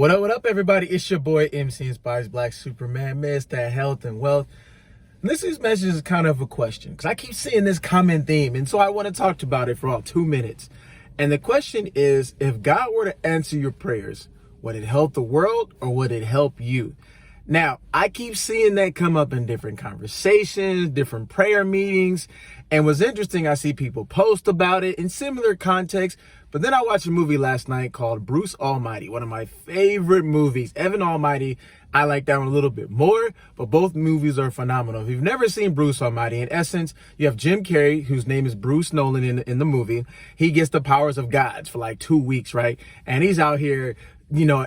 What up, everybody? It's your boy, MC Inspires Black Superman, Mr. Health and Wealth. And this week's message is kind of a question, because I keep seeing this common theme, and so I want to talk about it for all 2 minutes. And the question is, if God were to answer your prayers, would it help the world or would it help you? Now, I keep seeing that come up in different conversations, different prayer meetings. And what's interesting, I see people post about it in similar contexts. But then I watched a movie last night called Bruce Almighty, one of my favorite movies. Evan Almighty, I like that one a little bit more, but both movies are phenomenal. If you've never seen Bruce Almighty, in essence, you have Jim Carrey, whose name is Bruce Nolan in the movie. He gets the powers of gods for like 2 weeks, right? And he's out here,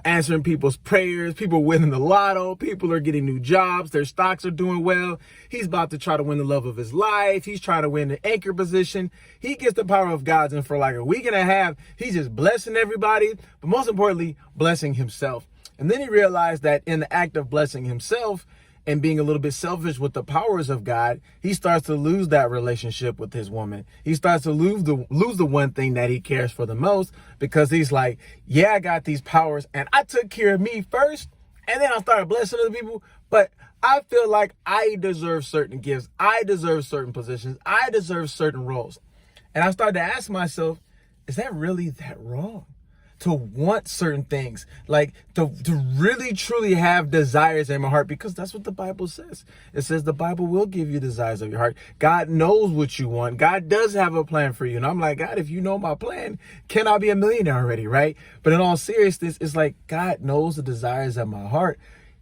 answering people's prayers, people winning the lotto, people are getting new jobs, their stocks are doing well. He's about to try to win the love of his life. He's trying to win the anchor position. He gets the power of God, and for like a week and a half, he's just blessing everybody, but most importantly, blessing himself. And then he realized that in the act of blessing himself and being a little bit selfish with the powers of God, he starts to lose that relationship with his woman. He starts to lose the one thing that he cares for the most, because he's like, yeah, I got these powers and I took care of me first, and then I started blessing other people. But I feel like I deserve certain gifts. I deserve certain positions. I deserve certain roles. And I started to ask myself, is that really that wrong? To want certain things, like to really truly have desires in my heart, because that's what the Bible says. It says the Bible will give you desires of your heart. God knows what you want. God does have a plan for you. And I'm like, God, if you know my plan, can I be a millionaire already, right? But in all seriousness, it's like God knows the desires of my heart,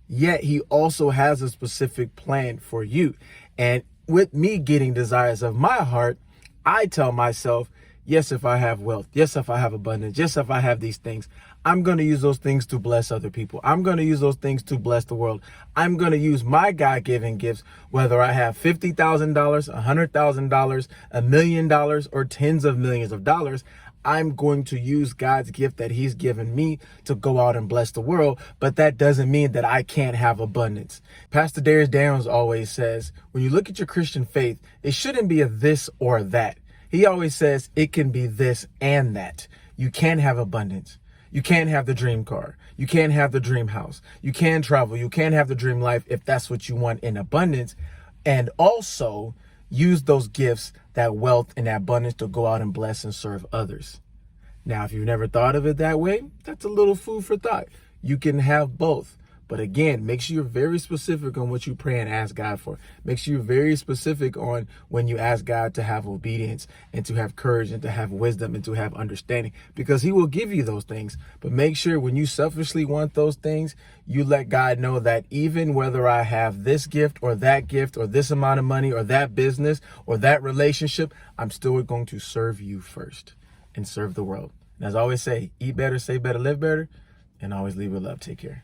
yet he also has a specific plan for you. And with me getting desires of my heart, I tell myself, yes, if I have wealth, yes, if I have abundance, yes, if I have these things, I'm going to use those things to bless other people. I'm going to use those things to bless the world. I'm going to use my God-given gifts, whether I have $50,000, $100,000, $1 million, or tens of millions of dollars. I'm going to use God's gift that he's given me to go out and bless the world. But that doesn't mean that I can't have abundance. Pastor Darius Daniels always says, when you look at your Christian faith, it shouldn't be a this or that. He always says it can be this and that. You can have abundance. You can have the dream car. You can have the dream house. You can travel. You can have the dream life if that's what you want in abundance. And also use those gifts, that wealth and that abundance, to go out and bless and serve others. Now, if you've never thought of it that way, that's a little food for thought. You can have both. But again, make sure you're very specific on what you pray and ask God for. Make sure you're very specific on when you ask God to have obedience and to have courage and to have wisdom and to have understanding, because he will give you those things. But make sure when you selfishly want those things, you let God know that even whether I have this gift or this amount of money or that business or that relationship, I'm still going to serve you first and serve the world. And as I always say, eat better, say better, live better, and always leave with love. Take care.